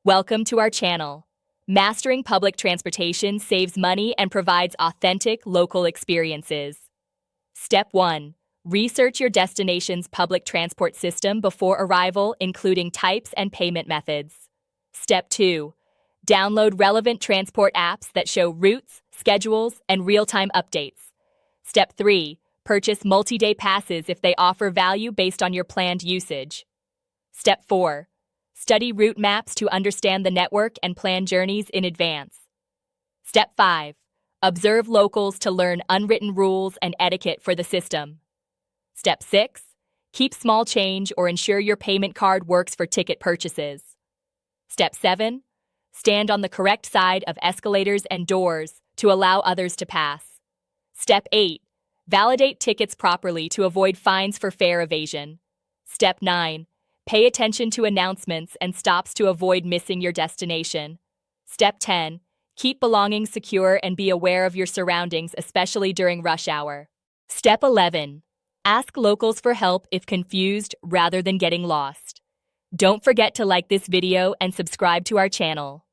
Welcome to our channel. Mastering public transportation saves money and provides authentic local experiences. Step 1. Research your destination's public transport system before arrival, including types and payment methods. Step 2. Download relevant transport apps that show routes, schedules, and real-time updates. Step 3. Purchase multi-day passes if they offer value based on your planned usage. Step 4. Study route maps to understand the network and plan journeys in advance. Step 5. Observe locals to learn unwritten rules and etiquette for the system. Step 6. Keep small change or ensure your payment card works for ticket purchases. Step 7. Stand on the correct side of escalators and doors to allow others to pass. Step 8. Validate tickets properly to avoid fines for fare evasion. Step 9. Pay attention to announcements and stops to avoid missing your destination. Step 10. Keep belongings secure and be aware of your surroundings, especially during rush hour. Step 11. Ask locals for help if confused rather than getting lost. Don't forget to like this video and subscribe to our channel.